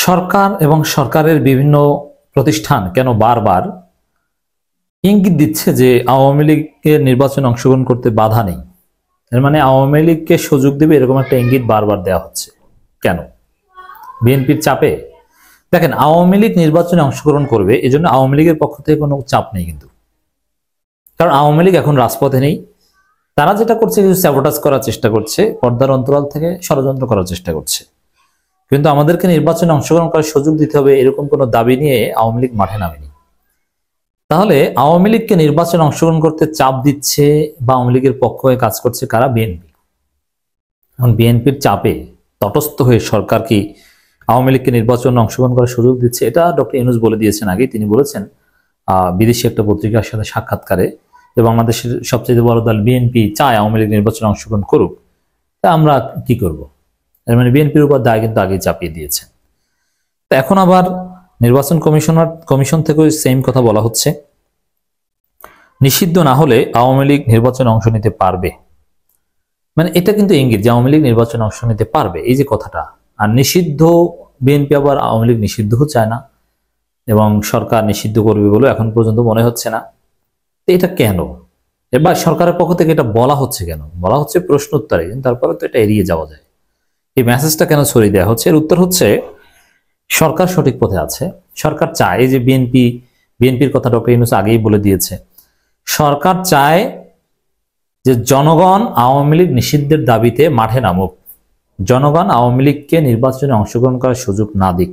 সরকার এবং সরকারের বিভিন্ন প্রতিষ্ঠান কেন বারবার ইঙ্গিত দিচ্ছে যে আওয়ামী লীগের নির্বাচনে অংশগ্রহণ করতে বাধা নেই, এর মানে আওয়ামী লীগকে সুযোগ দেবে এরকম একটা ইঙ্গিত বারবার দেওয়া হচ্ছে কেন? বিএনপির চাপে? দেখেন, আওয়ামী লীগ নির্বাচনে অংশগ্রহণ করবে এজন্য আওয়ামী লীগের পক্ষ থেকে কোনো চাপ নেই, কিন্তু কারণ আওয়ামী লীগ এখন রাজপথে নেই। তারা যেটা করছে কিছু স্যাবোটাজ করার চেষ্টা করছে, পর্দার অন্তরাল থেকে ষড়যন্ত্র করার চেষ্টা করছে। কিন্তু আমাদেরকে নির্বাচনে অংশগ্রহণ করার সুযোগ দিতে হবে এরকম কোনো দাবি নিয়ে আওয়ামী লীগ মাঠে নামেনি। তাহলে আওয়ামী লীগকে নির্বাচনে অংশগ্রহণ করতে চাপ দিচ্ছে বা আওয়ামী লীগের পক্ষ হয়ে কাজ করছে কারা? বিএনপি। এখন বিএনপির চাপে তটস্থ হয়ে সরকার কি আওয়ামী লীগকে নির্বাচনে অংশগ্রহণ করার সুযোগ দিচ্ছে? এটা ডক্টর ইউনূস বলে দিয়েছেন আগে। তিনি বলেছেন বিদেশি একটা পত্রিকার সাথে সাক্ষাৎকারে যে বাংলাদেশের সবচেয়ে বড় দল বিএনপি চায় আওয়ামী লীগ নির্বাচনে অংশগ্রহণ করুক, তা আমরা কি করব? এর মানে বিএনপির উপর দায় কিন্তু আগে চাপিয়ে দিয়েছে। তো এখন আবার নির্বাচন কমিশন থেকেও সেম কথা বলা হচ্ছে, নিষিদ্ধ না হলে আওয়ামী লীগ নির্বাচনে অংশ নিতে পারবে। মানে এটা কিন্তু ইঙ্গিত যে আওয়ামী লীগ নির্বাচনে অংশ নিতে পারবে, এই যে কথাটা। আর নিষিদ্ধ, বিএনপি আবার আওয়ামী লীগ নিষিদ্ধও চায় না এবং সরকার নিষিদ্ধ করবে বলে এখন পর্যন্ত মনে হচ্ছে না। তো এটা কেন? এবার সরকারের পক্ষ থেকে এটা বলা হচ্ছে কেন? বলা হচ্ছে প্রশ্ন উত্তরে, কিন্তু তারপরে তো এটা এড়িয়ে যাওয়া যায়। এই মেসেজটা কেন ছড়িয়ে দেওয়া হচ্ছে? এর উত্তর হচ্ছে সরকার সঠিক পথে আছে। সরকার চায় যে বিএনপির কথা ডক্টর ইউনূস আগেই বলে দিয়েছে, সরকার চায় যে জনগণ আওয়ামী লীগ নিষিদ্ধের দাবিতে মাঠে নামুক, জনগণ আওয়ামী লীগকে নির্বাচনে অংশগ্রহণ করার সুযোগ না দিক,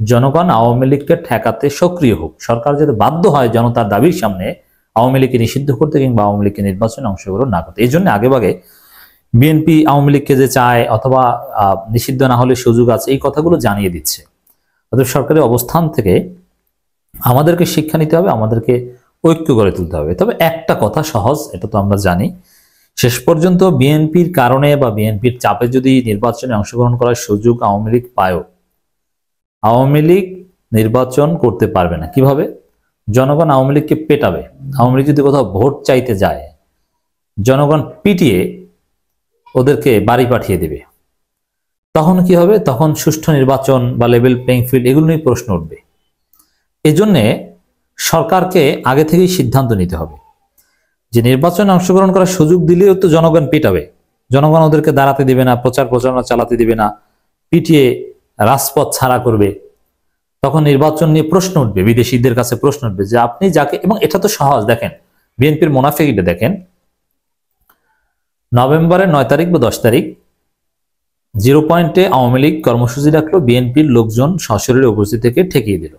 জনগণ আওয়ামী লীগকে ঠেকাতে সক্রিয় হোক। সরকার যাতে বাধ্য হয় জনতার দাবির সামনে আওয়ামী লীগকে নিষিদ্ধ করতে কিংবা আওয়ামী লীগকে নির্বাচনে অংশগ্রহণ না করতে। এই জন্য আগেভাগে বিএনপি আওয়ামী লীগকে যে চায় অথবা নিষিদ্ধ না হলে সুযোগ আছে, এই কথাগুলো জানিয়ে দিচ্ছে। অর্থাৎ সরকারের অবস্থান থেকে আমাদেরকে শিক্ষা নিতে হবে, আমাদেরকে ঐক্য গড়ে তুলতে হবে। তবে একটা কথা সহজ, এটা তো আমরা জানি, শেষ পর্যন্ত বিএনপির কারণে বা বিএনপির চাপে যদি নির্বাচনে অংশগ্রহণ করার সুযোগ আওয়ামী লীগ পায়ও, আওয়ামী লীগ নির্বাচন করতে পারবে না। কিভাবে? জনগণ আওয়ামী লীগকে পেটাবে। আওয়ামী লীগ যদি কোথাও ভোট চাইতে যায়, জনগণ পিটিয়ে ওদেরকে বাড়ি পাঠিয়ে দেবে। তখন কি হবে? তখন সুষ্ঠু নির্বাচন বা লেভেল প্লেইং ফিল্ড এগুলো নিয়ে প্রশ্ন উঠবে। এজন্যে সরকারকে আগে থেকেই সিদ্ধান্ত নিতে হবে যে নির্বাচনে অংশগ্রহণ করার সুযোগ দিলেও তো জনগণ পিটাবে, জনগণ ওদেরকে দাঁড়াতে দিবে না, প্রচারণা চালাতে দিবে না, পিটিয়ে রাজপথ ছাড়া করবে। তখন নির্বাচন নিয়ে প্রশ্ন উঠবে, বিদেশিদের কাছে প্রশ্ন উঠবে যে আপনি যাকে, এবং এটা তো সহজ, দেখেন বিএনপির মুনাফিকটা দেখেন, নভেম্বরের 9 তারিখ বা 10 তারিখ 0 পয়েন্টে আওয়ামী লীগ কর্মসূচি রাখলো, বিএনপির লোকজন সশরীরে উপস্থিত থেকে ঠেকিয়ে দিল।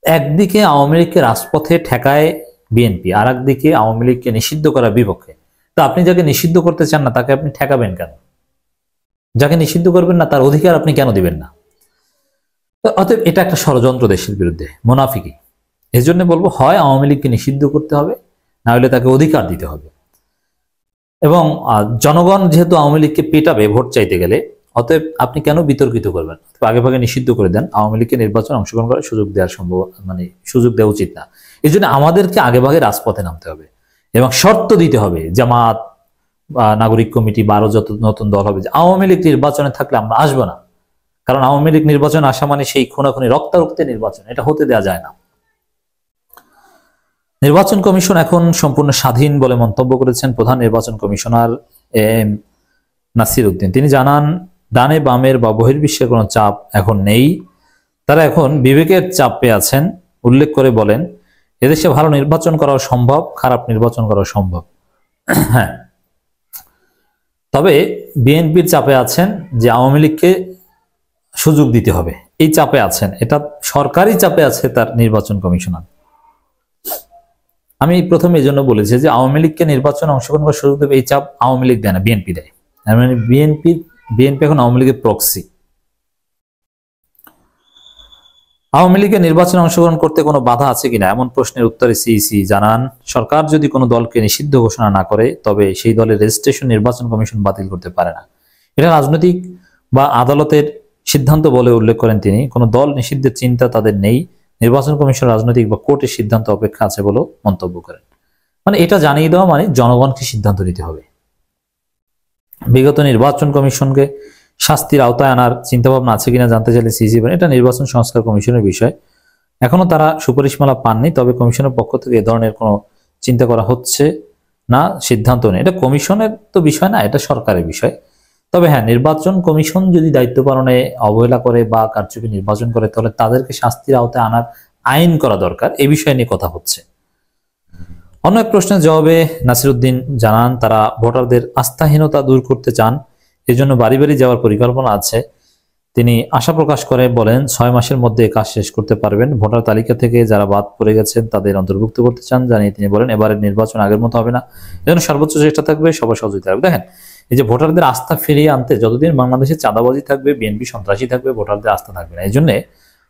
একদিকে আওয়ামী লীগকে রাজপথে ঠেকায় বিএনপি, আর একদিকে আওয়ামী লীগকে নিষিদ্ধ করার বিপক্ষে। তো আপনি যাকে নিষিদ্ধ করতে চান না তাকে আপনি ঠেকাবেন কেন? যাকে নিষিদ্ধ করবেন না তার অধিকার আপনি কেন দিবেন না? অতএব এটা একটা ষড়যন্ত্র দেশের বিরুদ্ধে, মুনাফিকি। এই জন্য বলবো, হয় আওয়ামী লীগকে নিষিদ্ধ করতে হবে, না হলে তাকে অধিকার দিতে হবে। এবং জনগণ যেহেতু আওয়ামী লীগকে পেটাবে ভোট চাইতে গেলে, অতএব আপনি কেন বিতর্কিত করবেন? আগে ভাগে নিষিদ্ধ করে দেন, আওয়ামী লীগকে নির্বাচনে অংশগ্রহণ করার সুযোগ দেওয়ার সুযোগ দেওয়া উচিত না। এই জন্য আমাদেরকে আগে ভাগে রাজপথে নামতে হবে এবং শর্ত দিতে হবে, জামাত, নাগরিক কমিটি বা আরো যত নতুন দল হবে, যে আওয়ামী লীগ নির্বাচনে থাকলে আমরা আসবো না। কারণ আওয়ামী লীগ নির্বাচনে আসা মানে সেই খুনাখুনি রক্তারক্তের নির্বাচন, এটা হতে দেওয়া যায় না। নির্বাচন কমিশন এখন সম্পূর্ণ স্বাধীন বলে মন্তব্য করেছেন প্রধান নির্বাচন কমিশনার এম নাসির উদ্দিন। তিনি জানান, ডানে বামের বা বহির্বিশ্বের কোনো চাপ এখন নেই, তারা এখন বিবেকের চাপে আছেন। উল্লেখ করে বলেন, এদেশে ভালো নির্বাচন করা সম্ভব, খারাপ নির্বাচন করা সম্ভব। হ্যাঁ, তবে বিএনপির চাপে আছেন যে আওয়ামী লীগকে সুযোগ দিতে হবে, এই চাপে আছেন। এটা সরকারি চাপে আছে তার নির্বাচন কমিশনার। আমি প্রথমে এই জন্য বলেছি যে আওয়ামী লীগকে নির্বাচনে অংশগ্রহণ করার সুযোগ দেবে, এই চাপ আওয়ামী লীগ দেয় না, বিএনপি দেয়। মানে বিএনপি এখন আওয়ামী লীগের প্রক্সি। আওয়ামী লীগের নির্বাচনে অংশগ্রহণ করতে কোনো বাধা আছে কিনা এমন প্রশ্নের উত্তরে সিইসি জানান, সরকার যদি কোনো দলকে নিষিদ্ধ ঘোষণা না করে তবে সেই দলের রেজিস্ট্রেশন নির্বাচন কমিশন বাতিল করতে পারে না। এটা রাজনৈতিক বা আদালতের সিদ্ধান্ত বলে উল্লেখ করেন তিনি। কোনো দল নিষিদ্ধের চিন্তা তাদের নেই, নির্বাচন কমিশন রাজনৈতিক বা কোর্টের সিদ্ধান্ত অপেক্ষা আছে বলেও মন্তব্য করেন। মানে এটা জানিয়ে দেওয়া মানে জনগণকে সিদ্ধান্ত নিতে হবে। বিগত নির্বাচন কমিশনকে শাস্তির আওতায় আনার চিন্তাভাবনা আছে কিনা জানতে চাইলে সিসি বলেন, এটা নির্বাচন সংস্কার কমিশনের বিষয়। এখনো তারা সুপারিশমালা পাননি, তবে কমিশনের পক্ষ থেকে এ ধরনের কোনো চিন্তা করা হচ্ছে না, সিদ্ধান্ত নেই। এটা কমিশনের তো বিষয় না, এটা সরকারের বিষয়। তবে হ্যাঁ, নির্বাচন কমিশন যদি দায়িত্ব পালনে অবহেলা করে বা কারচুপি নির্বাচন করে, তাহলে তাদেরকে শাস্তির আওতায় আনার আইন করা দরকার, এই বিষয় নিয়ে কথা হচ্ছে। অন্য এক প্রশ্নের জবাবে নাসিরউদ্দিন জানান, তারা ভোটারদের আস্থাহীনতা দূর করতে চান, এজন্য বাড়ি বাড়ি যাওয়ার পরিকল্পনা আছে। তিনি আশা প্রকাশ করে বলেন, 6 মাসের মধ্যে কাজ শেষ করতে পারবেন। ভোটার তালিকা থেকে যারা বাদ পড়ে গেছেন তাদের অন্তর্ভুক্ত করতে চান। জানিয়ে তিনি বলেন, এবারের নির্বাচন আগের মতো হবে না, এজন্য সর্বোচ্চ চেষ্টা থাকবে, সবার সহযোগিতা থাকবে। দেখেন, এই যে ভোটারদের আস্থা ফিরিয়ে আনতে যতদিন বাংলাদেশে চাঁদাবাজি থাকবে, বিএনপি সন্ত্রাসী থাকবে, ভোটারদের আস্থা থাকবে না। এই জন্য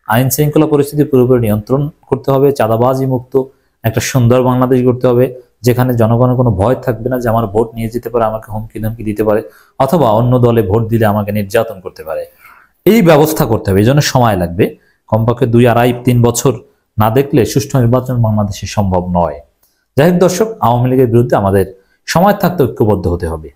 আইন শৃঙ্খলা পরিস্থিতি পুরোপুরি নিয়ন্ত্রণ করতে হবে, চাঁদাবাজি মুক্ত একটা সুন্দর বাংলাদেশ গড়তে হবে, যেখানে জনগণের কোনো ভয় থাকবে না যে আমার ভোট নিয়ে যেতে পারে, আমাকে হুমকি ধমকি দিতে পারে, অথবা অন্য দলে ভোট দিলে আমাকে নির্যাতন করতে পারে। এই ব্যবস্থা করতে হবে, এই জন্য সময় লাগবে। কমপক্ষে 2, 2.5, 3 বছর না দেখলে সুষ্ঠু নির্বাচন বাংলাদেশে সম্ভব নয়। যাই হোক দর্শক, আওয়ামী লীগের বিরুদ্ধে আমাদের সময় থাকতে ঐক্যবদ্ধ হতে হবে।